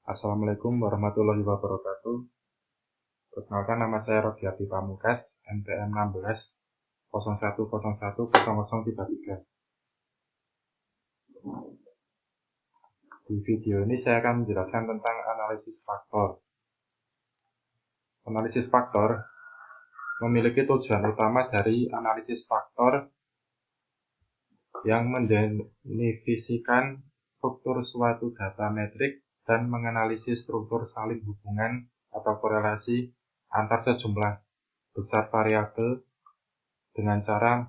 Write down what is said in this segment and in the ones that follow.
Assalamualaikum warahmatullahi wabarakatuh. Perkenalkan, nama saya Rogiati Pamungkas, NPM 16 0101 0033. Di video ini saya akan menjelaskan tentang analisis faktor. Analisis faktor memiliki tujuan utama dari analisis faktor yang mendefinisikan struktur suatu data metrik dan menganalisis struktur saling hubungan atau korelasi antar sejumlah besar variabel dengan cara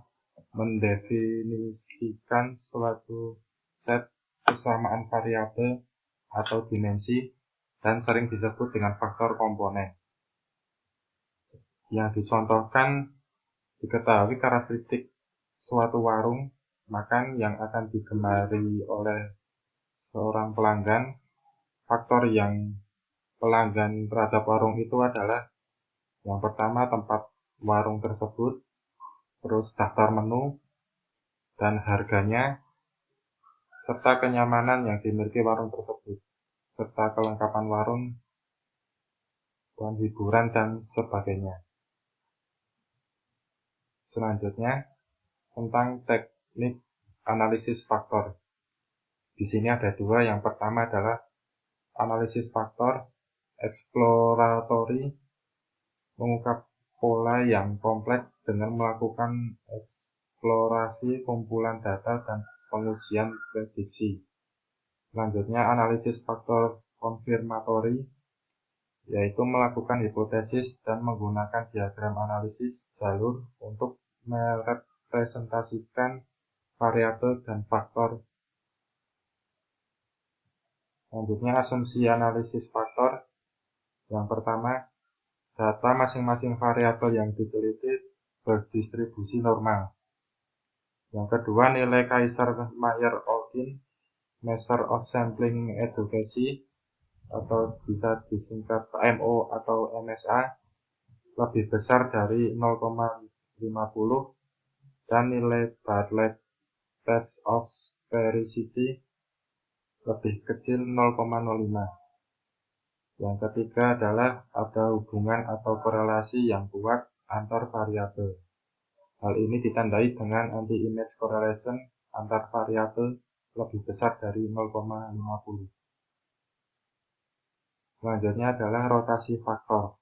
mendefinisikan suatu set kesamaan variabel atau dimensi dan sering disebut dengan faktor komponen. Yang dicontohkan, diketahui karakteristik suatu warung makan yang akan digemari oleh seorang pelanggan. Faktor yang pelanggan terhadap warung itu adalah yang pertama tempat warung tersebut, terus daftar menu dan harganya, serta kenyamanan yang dimiliki warung tersebut, serta kelengkapan warung dan hiburan dan sebagainya. Selanjutnya, tentang teknik analisis faktor. Di sini ada dua. Yang pertama adalah analisis faktor eksploratory, mengungkap pola yang kompleks dengan melakukan eksplorasi kumpulan data dan pengujian prediksi. Selanjutnya, analisis faktor konfirmatory, yaitu melakukan hipotesis dan menggunakan diagram analisis jalur untuk merepresentasikan variabel dan faktor. Selanjutnya, asumsi analisis faktor. Yang pertama, data masing-masing variabel yang diteliti berdistribusi normal. Yang kedua, nilai Kaiser-Meyer-Ogden Measure of Sampling Adequacy, atau bisa disingkat MO atau MSA, lebih besar dari 0,50 dan nilai Bartlett Test of Sphericity lebih kecil 0,05. Yang ketiga adalah ada hubungan atau korelasi yang kuat antar variabel. Hal ini ditandai dengan anti-image correlation antar variabel lebih besar dari 0,50. Selanjutnya adalah rotasi faktor.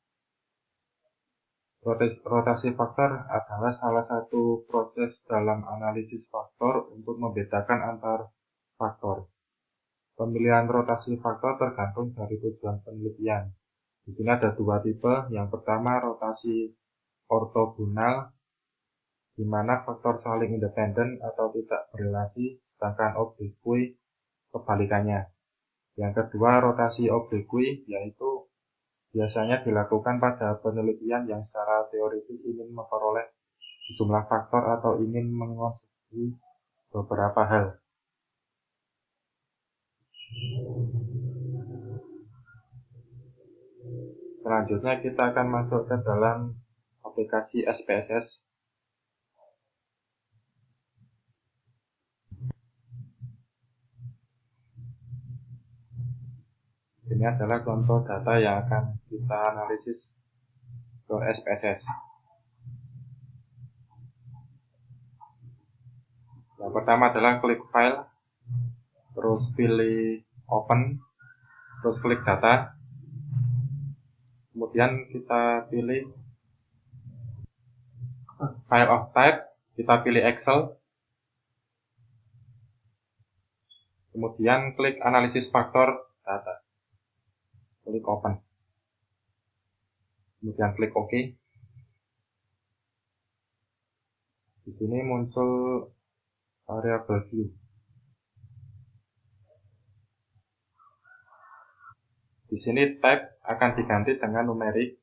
Rotasi faktor adalah salah satu proses dalam analisis faktor untuk membedakan antar faktor. Pemilihan rotasi faktor tergantung dari tujuan penelitian. Di sini ada dua tipe. Yang pertama, rotasi ortogonal, di mana faktor saling independen atau tidak berrelasi, sedangkan oblikui kebalikannya. Yang kedua, rotasi oblikui, yaitu biasanya dilakukan pada penelitian yang secara teoritis ingin memperoleh sejumlah faktor atau ingin mengkonsumsi beberapa hal. Selanjutnya kita akan masuk ke dalam aplikasi SPSS. Ini adalah contoh data yang akan kita analisis ke SPSS. Yang pertama adalah klik file, terus pilih open, terus klik data, kemudian kita pilih file of type, kita pilih Excel, kemudian klik analisis faktor data, klik open, kemudian klik OK. Di sini muncul variable view. Di sini type akan diganti dengan numerik,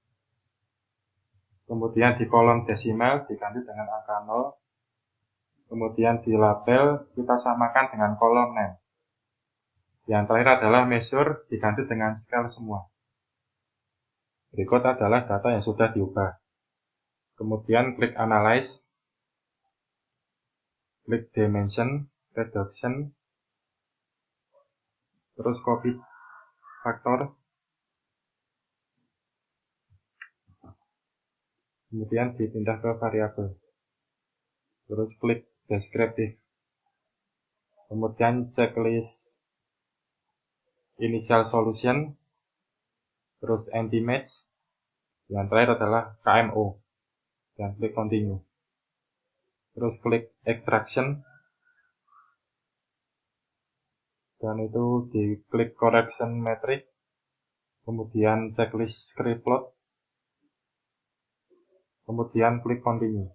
kemudian di kolom desimal diganti dengan angka 0, kemudian di label kita samakan dengan kolom name. Yang terakhir adalah measure, diganti dengan scale semua. Berikut adalah data yang sudah diubah. Kemudian klik analyze, klik dimension reduction, terus copy faktor, kemudian dipindah ke variabel, terus klik deskriptif, kemudian checklist initial solution, terus anti match, yang terakhir adalah KMO, dan klik continue, terus klik extraction, dan itu diklik correction metric, kemudian checklist script plot, kemudian klik continue,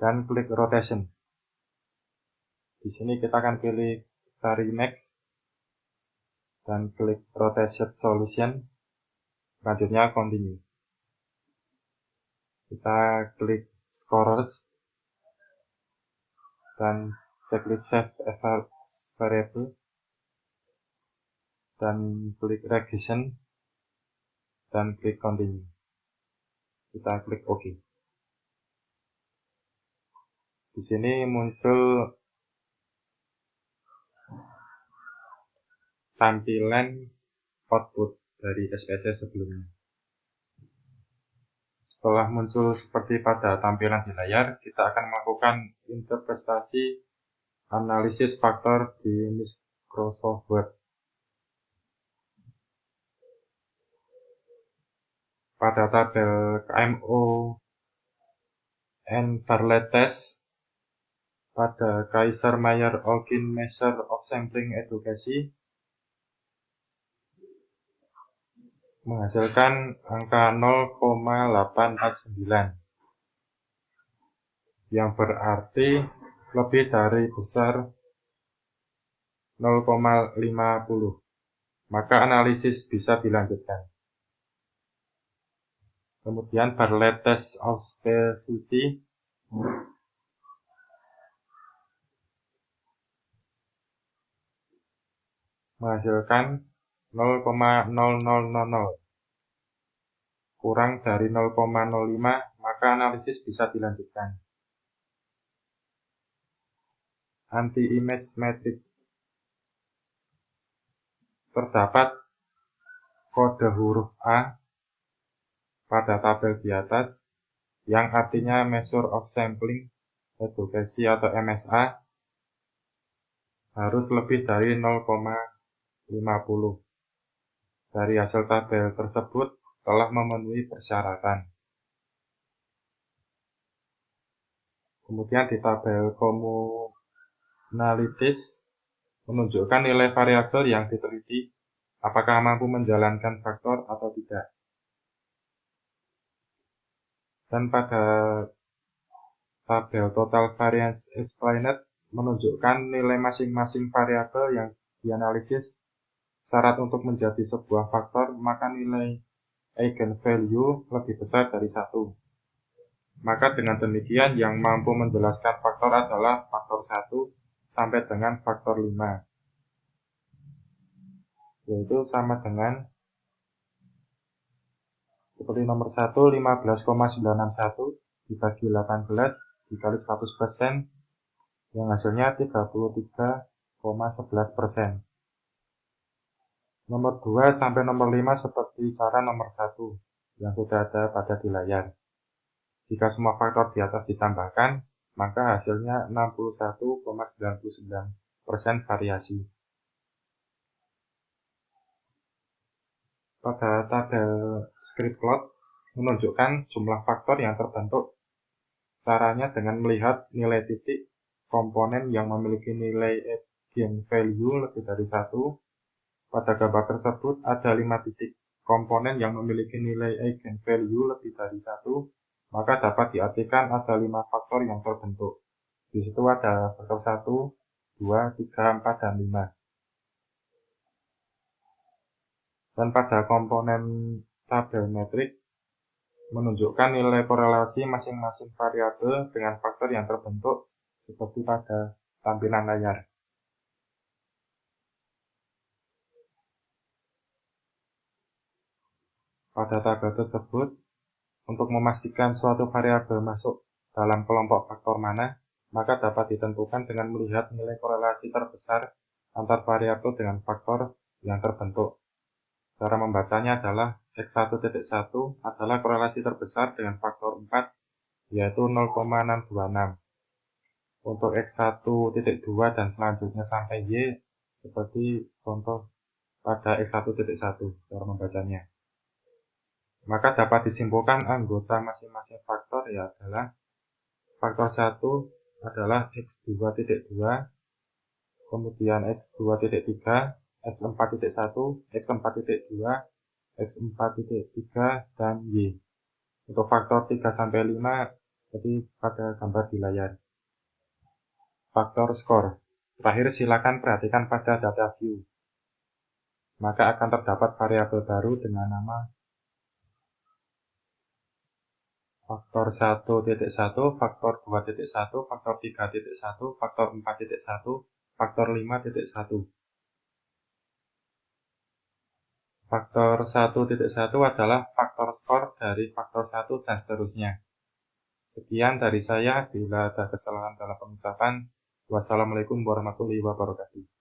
dan klik rotation. Di sini kita akan pilih Vary Max dan klik Rotation Solution. Selanjutnya continue. Kita klik Scorers dan checklist Save as Variable dan klik Regression dan klik Continue. Kita klik OK. Di sini muncul tampilan output dari SPSS sebelumnya. Setelah muncul seperti pada tampilan di layar, kita akan melakukan interpretasi analisis faktor di Microsoft Word. Pada tabel KMO and Bartlett Test, pada Kaiser-Meyer-Olkin Measure of Sampling Education, menghasilkan angka 0,849 yang berarti lebih dari besar 0,50, maka analisis bisa dilanjutkan. Kemudian Bartlett Test of Specificity menghasilkan 0,0000 kurang dari 0,05, maka analisis bisa dilanjutkan. Anti-image metric, terdapat kode huruf A pada tabel di atas yang artinya Measure of Sampling Education atau MSA harus lebih dari 0,50. Dari hasil tabel tersebut telah memenuhi persyaratan. Kemudian di tabel Commonalities menunjukkan nilai variabel yang diteliti apakah mampu menjalankan faktor atau tidak. Dan pada tabel Total Variance Explained menunjukkan nilai masing-masing variabel yang dianalisis. Syarat untuk menjadi sebuah faktor, maka nilai eigenvalue lebih besar dari 1. Maka dengan demikian yang mampu menjelaskan faktor adalah faktor 1 sampai dengan faktor 5. Yaitu sama dengan seperti nomor 1, 15,961 dibagi 18 dikali 100%, yang hasilnya 33,11%. Nomor 2 sampai nomor 5 seperti cara nomor 1 yang sudah ada pada di layar. Jika semua faktor di atas ditambahkan, maka hasilnya 61,99% variasi. Pada tabel script plot menunjukkan jumlah faktor yang terbentuk. Caranya dengan melihat nilai titik komponen yang memiliki nilai eigenvalue lebih dari 1. Pada gambar tersebut ada 5 titik komponen yang memiliki nilai eigenvalue lebih dari 1, maka dapat diartikan ada 5 faktor yang terbentuk. Di situ ada faktor 1, 2, 3, 4, dan 5. Dan pada komponen tabel metrik menunjukkan nilai korelasi masing-masing variabel dengan faktor yang terbentuk seperti pada tampilan layar. Pada tabel tersebut, untuk memastikan suatu variabel masuk dalam kelompok faktor mana, maka dapat ditentukan dengan melihat nilai korelasi terbesar antar variabel dengan faktor yang terbentuk. Cara membacanya adalah X1.1 adalah korelasi terbesar dengan faktor 4, yaitu 0,626. Untuk X1.2 dan selanjutnya sampai Y, seperti contoh pada X1.1, cara membacanya. Maka dapat disimpulkan anggota masing-masing faktor adalah faktor 1 adalah X2.2, kemudian X2.3, X4.1, X4.2, X4.3, dan Y. Untuk faktor 3-5 seperti pada gambar di layar. Faktor skor. Terakhir silakan perhatikan pada data view. Maka akan terdapat variabel baru dengan nama faktor 1.1, faktor 2.1, faktor 3.1, faktor 4.1, faktor 5.1. Faktor 1.1 adalah faktor skor dari faktor 1 dan seterusnya. Sekian dari saya. Bila ada kesalahan dalam pengucapan, wassalamualaikum warahmatullahi wabarakatuh.